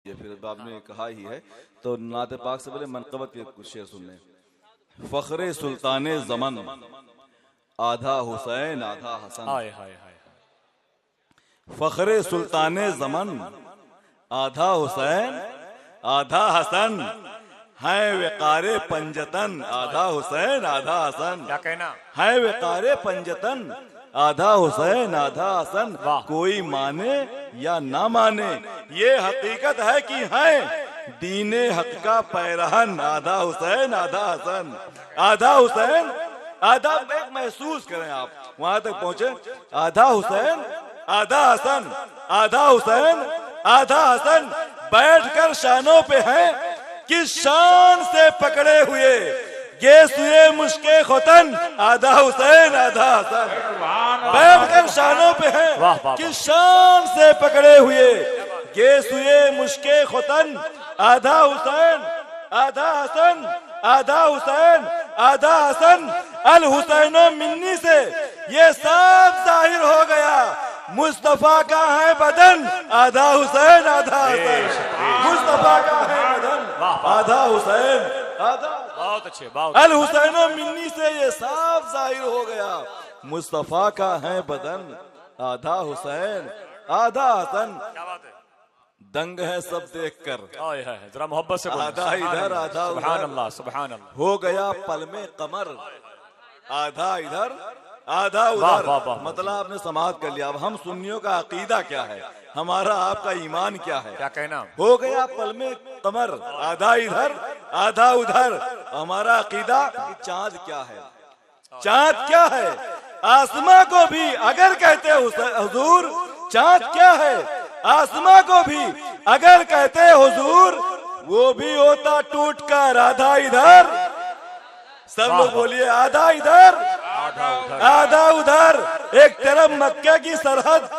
ये फिर आपने कहा ही है तो नाते पाक से पहले मनकबत के कुछ शेर सुन लें। फखरे सुल्ताने ज़मन आधा हुसैन आधा हसन। हाय हाय हाय। फखरे सुल्ताने ज़मन आधा हुसैन आधा हसन है वकारे पंजतन आधा हुसैन आधा हसन। क्या कहना है वकारे पंजतन आधा हुसैन आधा हसन। कोई माने या ना माने ये हकीकत है कि है दीने हक का पैरहन आधा हुसैन आधा हसन। आधा हुसैन आधा एक महसूस करें आप वहां तक पहुंचे। आधा हुसैन आधा हसन आधा हुसैन आधा हसन बैठकर शानों पे हैं किस शान से पकड़े हुए गेसुए मुश्के खुतन आधा हुसैन आधा हसन। बैठकर शानों पे हैं किस शान से पकड़े हुए गेसुए मुश्के खुतन आधा हुसैन आधा हसन आधा हुसैन आधा हसन। अल हुसैनो मिन्नी से ये साफ जाहिर हो गया मुस्तफा का है बदन आधा हुसैन आधा हसन। मुस्तफा का है बदन आधा हुसैन आधा। बहुत अच्छे बहुत। अल हुसैनो मिन्नी से ये साफ जाहिर हो गया मुस्तफा का है बदन आधा हुसैन आधा हसन। क्या बात है। दंग है सब देखकर जरा मोहब्बत से बोलो। आधा इधर आधा सुभान उधर अल्लाह सुभान अल्लाह। हो गया पल में कमर आधा इधर आधा वाह, वाह, उधर। वाह। मतलब आपने समाप्त कर लिया। अब हम सुन्नियों का अकीदा क्या है, हमारा आपका ईमान क्या है। क्या कहना हो गया पल में कमर आधा इधर आधा उधर। हमारा अकीदा चांद क्या है, चांद क्या है। आसमां को भी अगर कहते हुजूर चांद क्या है, आसमां को भी अगर कहते हुजूर वो भी होता टूट कर आधा इधर। सब लोग बोलिए आधा इधर आधा उधर। एक तरफ मक्के की सरहद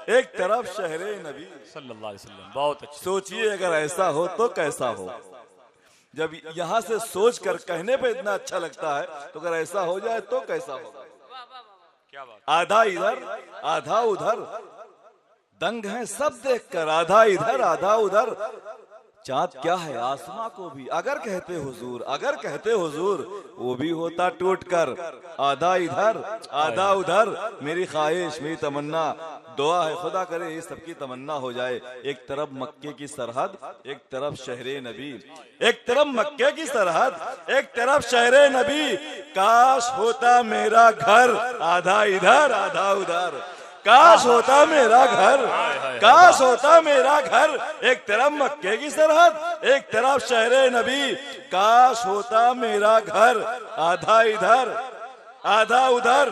एक तरफ शहरे नबी सल्लल्लाहु अलैहि वसल्लम। बहुत अच्छे। सोचिए अगर ऐसा हो तो कैसा हो। जब यहाँ से सोच कर कहने पे इतना अच्छा लगता है तो अगर ऐसा हो जाए तो कैसा होगा। क्या बात। आधा इधर आधा उधर दंग है सब देखकर आधा इधर आधा उधर। चाँद क्या है आसमां को भी अगर कहते हुजूर अगर कहते हुजूर वो भी होता टूट कर आधा इधर आधा उधर। मेरी ख्वाहिश मेरी तमन्ना दुआ है खुदा करे ये सबकी तमन्ना हो जाए। एक तरफ मक्के की सरहद एक तरफ शहरे नबी, एक तरफ मक्के की सरहद एक तरफ शहरे नबी। काश होता मेरा घर आधा इधर आधा उधर। काश होता मेरा घर काश होता मेरा घर। एक तरफ मक्के की सरहद एक तरफ शहरे नबी। काश होता मेरा घर आधा इधर आधा उधर।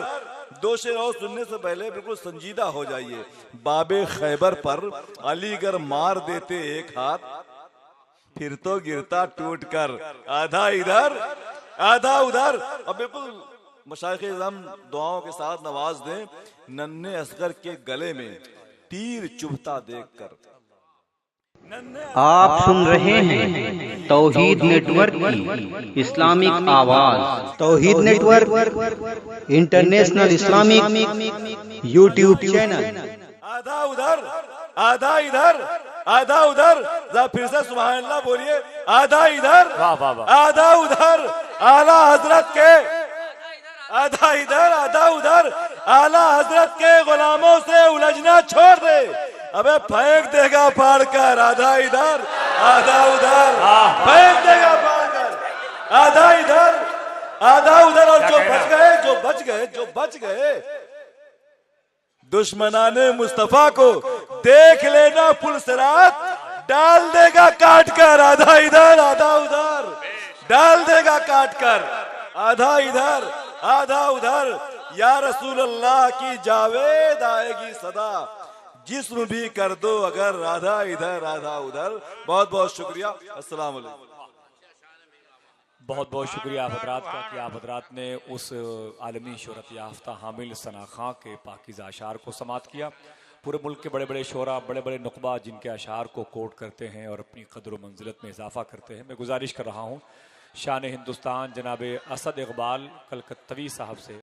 दो शेर और सुनने से पहले बिल्कुल संजीदा हो जाइए। बाबे खैबर पर अलीगढ़ मार देते एक हाथ फिर तो गिरता टूट कर आधा इधर आधा उधर। अब बिल्कुल मशाइख-ए-आज़म दुआओं के साथ नवाज दें। नन्हे असगर के गले में तीर चुभता देखकर। आप सुन रहे हैं तौहीद नेटवर्क की इस्लामिक आवाज। Tauheed network international Islamic YouTube channel. आधा उधर आधा इधर आधा उधर। जरा फिर से सुभान अल्लाह बोलिए। आधा इधर आधा उधर। आला हजरत के आधा इधर आधा उधर। आला हजरत के गुलामों से उलझना छोड़ दे। अबे फेंक देगा फाड़ कर आधा इधर आधा उधर। फेंक देगा फाड़ कर आधा इधर आधा उधर। और जो बच गए जो बच गए जो बच गए दुश्मनाने मुस्तफा को देख लेना पुलसरात डाल देगा काट कर आधा इधर आधा उधर। डाल देगा काट कर आधा इधर आधा उधर। या रसूल अल्लाह की जावेद आएगी सदा जिस्म भी कर दो अगर आधा इधर आधा उधर। बहुत बहुत शुक्रिया। अस्सलाम वालेकुम। बहुत बहुत शुक्रिया आप हजरात का कि आप हजरात ने उस आलमी शोहरत याफ्ता हामिल सना खां के पाकीज़ा अशार को समात किया। पूरे मुल्क के बड़े बड़े शोरा बड़े बड़े नुकबा जिनके अशार को कोट करते हैं और अपनी कदर व मंजिलत में इजाफा करते हैं। मैं गुजारिश कर रहा हूँ शान हिंदुस्तान जनाब असद इकबाल कलकत्तवी साहब से